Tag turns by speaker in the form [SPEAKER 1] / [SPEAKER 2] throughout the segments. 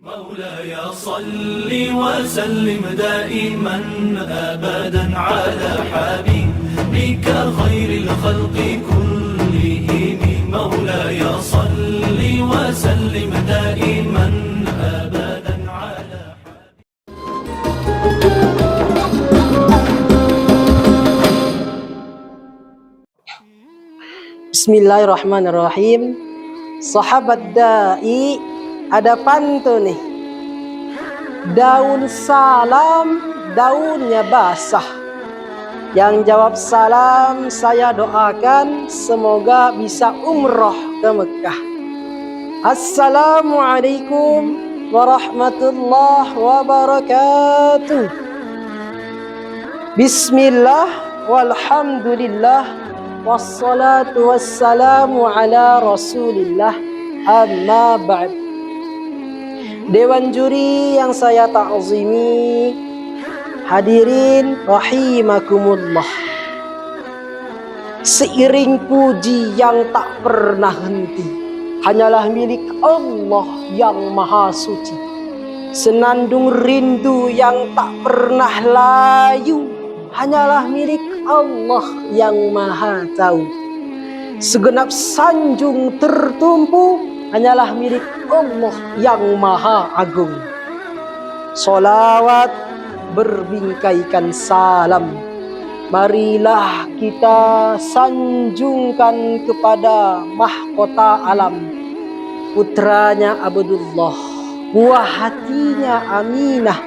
[SPEAKER 1] مولاي صل وسلم دائما أبدا على حبيبك خير الخلق كلهم مولاي صل وسلم دائما أبدا على
[SPEAKER 2] Bismillahirrahmanirrahim. Sahabat da'i, ada pantun nih. Daun salam, daunnya basah. Yang jawab salam saya doakan semoga bisa umroh ke Mekah. Assalamualaikum warahmatullahi wabarakatuh. Bismillah walhamdulillah wassalatu wassalamu ala rasulillah, amma ba'd. Dewan juri yang saya ta'zimi, hadirin rahimakumullah. Seiring puji yang tak pernah henti hanyalah milik Allah yang maha suci. Senandung rindu yang tak pernah layu hanyalah milik Allah yang maha tahu. Segenap sanjung tertumpu hanyalah milik Allah yang maha agung. Solawat berbingkaikan salam, marilah kita sanjungkan kepada mahkota alam, putranya Abdullah, buah hatinya Aminah,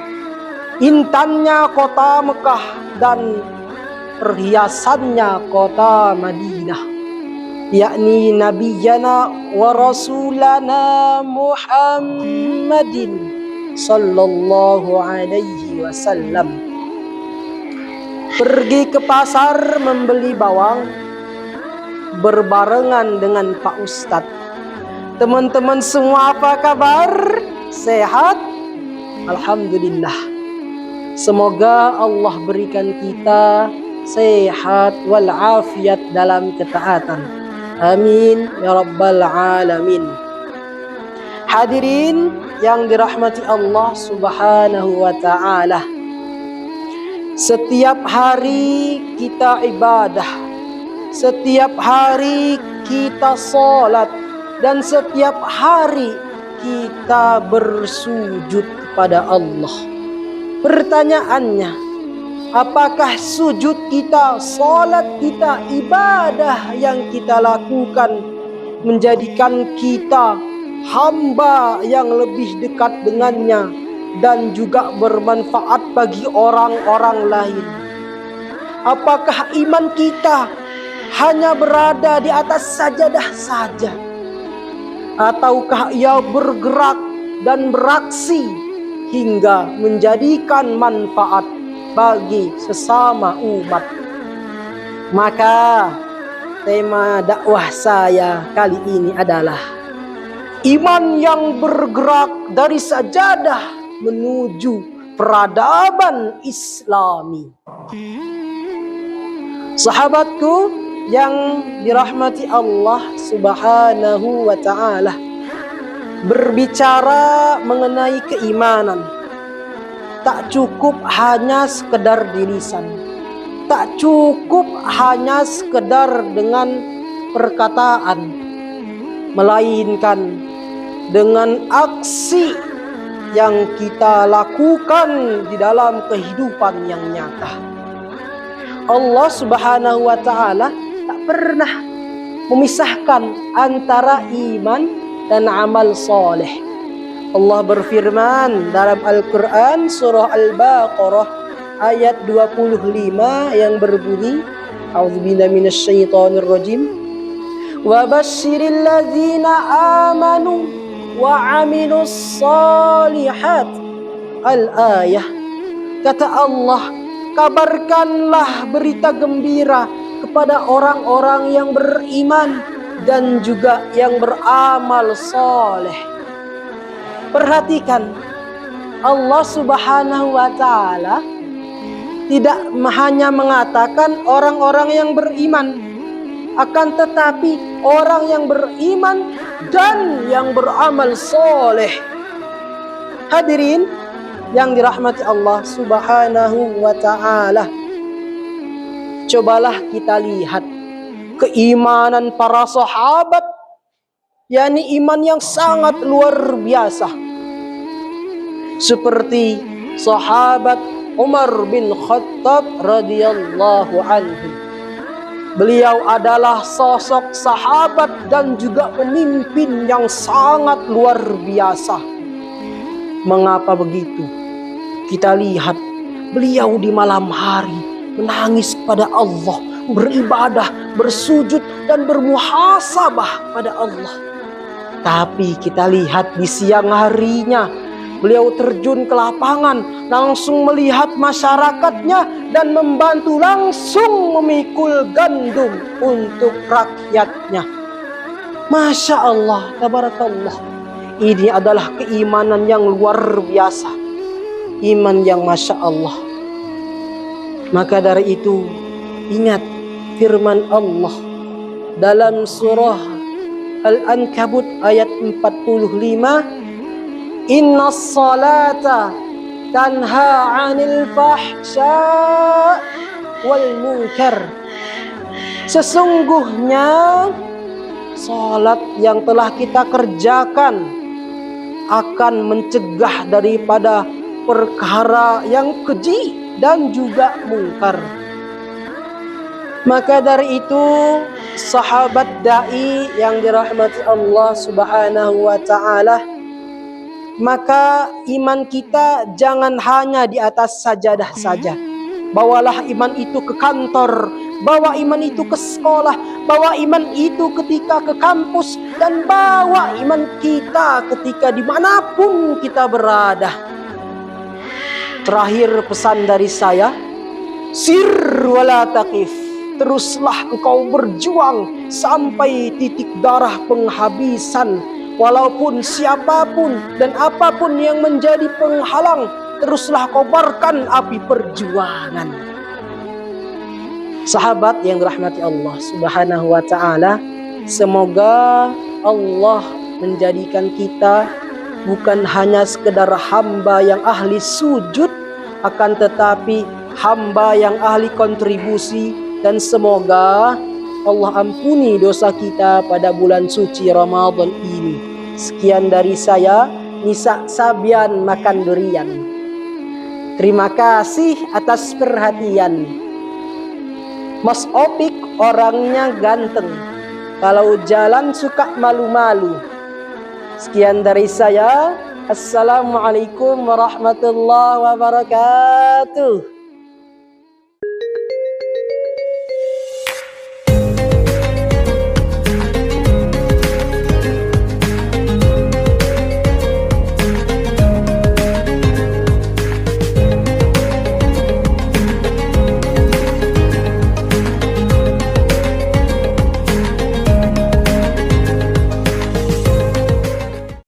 [SPEAKER 2] intannya kota Mekah dan perhiasannya kota Madinah, yakni nabiyana wa rasulana Muhammadin sallallahu alaihi wasallam. Pergi ke pasar membeli bawang berbarengan dengan Pak Ustadz. Teman-teman semua apa kabar? Sehat? Alhamdulillah. Semoga Allah berikan kita sehat walafiat dalam ketaatan. Amin ya rabbal alamin. Hadirin yang dirahmati Allah subhanahu wa ta'ala, setiap hari kita ibadah, setiap hari kita sholat, dan setiap hari kita bersujud kepada Allah. Pertanyaannya, apakah sujud kita, sholat kita, ibadah yang kita lakukan menjadikan kita hamba yang lebih dekat dengannya dan juga bermanfaat bagi orang-orang lain? Apakah iman kita hanya berada di atas sajadah saja? Ataukah ia bergerak dan beraksi hingga menjadikan manfaat bagi sesama umat? Maka tema dakwah saya kali ini adalah iman yang bergerak dari sajadah menuju peradaban Islami. Sahabatku yang dirahmati Allah subhanahu wa ta'ala, berbicara mengenai keimanan tak cukup hanya sekedar di lisan, tak cukup hanya sekedar dengan perkataan, melainkan dengan aksi yang kita lakukan di dalam kehidupan yang nyata. Allah subhanahu wa ta'ala tak pernah memisahkan antara iman dan amal soleh. Allah berfirman dalam Al-Quran surah Al-Baqarah ayat 25 yang berbunyi, A'udzubillahi minasyaitonirrajim, wa basyiril ladzina amanu wa amilus shalihat. Al-ayah. Kata Allah, kabarkanlah berita gembira kepada orang-orang yang beriman dan juga yang beramal soleh. Perhatikan, Allah subhanahu wa ta'ala tidak hanya mengatakan orang-orang yang beriman, akan tetapi orang yang beriman dan yang beramal soleh. Hadirin yang dirahmati Allah Subhanahu wa ta'ala, cobalah kita lihat keimanan para sahabat, yakni iman yang sangat luar biasa. Seperti sahabat Umar bin Khattab radhiyallahu anhu. Beliau adalah sosok sahabat dan juga pemimpin yang sangat luar biasa. Mengapa begitu? Kita lihat beliau di malam hari menangis pada Allah, beribadah, bersujud dan bermuhasabah pada Allah. Tapi kita lihat di siang harinya beliau terjun ke lapangan, langsung melihat masyarakatnya dan membantu langsung memikul gandum untuk rakyatnya. Masya Allah, tabarakallah. Ini adalah keimanan yang luar biasa, iman yang Masya Allah. Maka dari itu, ingat firman Allah dalam surah Al-Ankabut ayat 45, Inna salata tanha 'anil fahsya wal munkar. Sesungguhnya salat yang telah kita kerjakan akan mencegah daripada perkara yang keji dan juga mungkar. Maka dari itu, sahabat dai yang dirahmati Allah Subhanahu wa ta'ala, maka iman kita jangan hanya di atas sajadah saja. Bawalah iman itu ke kantor, bawa iman itu ke sekolah, bawa iman itu ketika ke kampus, dan bawa iman kita ketika dimanapun kita berada. Terakhir pesan dari saya, sir wala taqif. Teruslah engkau berjuang sampai titik darah penghabisan. Walaupun siapapun dan apapun yang menjadi penghalang, teruslah kobarkan api perjuangan. Sahabat yang dirahmati Allah Subhanahu wa ta'ala, semoga Allah menjadikan kita bukan hanya sekedar hamba yang ahli sujud, akan tetapi hamba yang ahli kontribusi. Dan semoga Allah ampuni dosa kita pada bulan suci Ramadan ini. Sekian dari saya, Nisa Sabian makan durian. Terima kasih atas perhatian. Mas Opik orangnya ganteng, kalau jalan suka malu-malu. Sekian dari saya. Assalamualaikum warahmatullahi wabarakatuh.